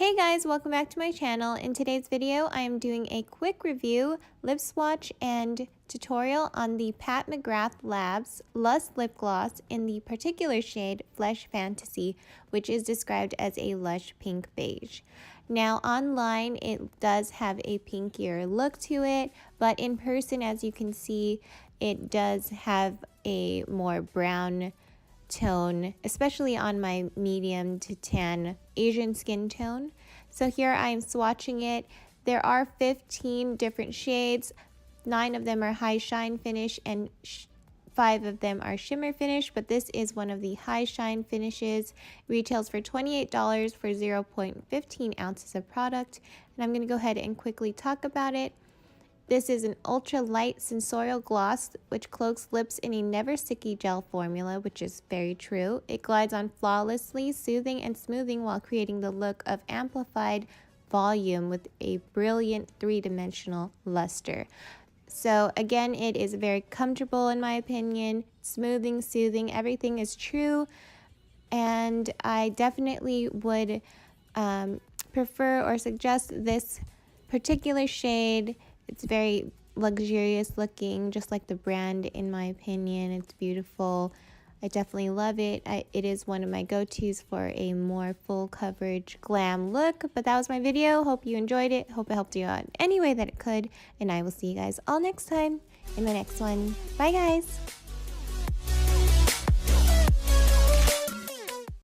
Hey guys, welcome back to my channel. In today's video, I am doing a quick review, lip swatch, and tutorial on the Pat McGrath Labs Lush Lip Gloss in the particular shade Flesh Fantasy, which is described as a lush pink beige. Now online, it does have a pinkier look to it, but in person, as you can see, it does have a more brown tone, especially on my medium to tan Asian skin tone. So here I'm swatching it. There are 15 different shades. 9 of them are high shine finish and 5 of them are shimmer finish, but this is one of the high shine finishes. Retails for $28 for 0.15 ounces of product, and I'm going to go ahead and quickly talk about it. This is an ultra light sensorial gloss which cloaks lips in a never sticky gel formula, which is very true. It glides on flawlessly, soothing and smoothing while creating the look of amplified volume with a brilliant three-dimensional luster. So again, it is very comfortable in my opinion, smoothing, soothing, everything is true, and I definitely would prefer or suggest this particular shade. It's very luxurious looking, just like the brand in my opinion. It's beautiful. I definitely love it. It is one of my go-tos for a more full coverage glam look. But that was my video. Hope you enjoyed it. Hope it helped you out any way that it could. And I will see you guys all next time in the next one. Bye guys!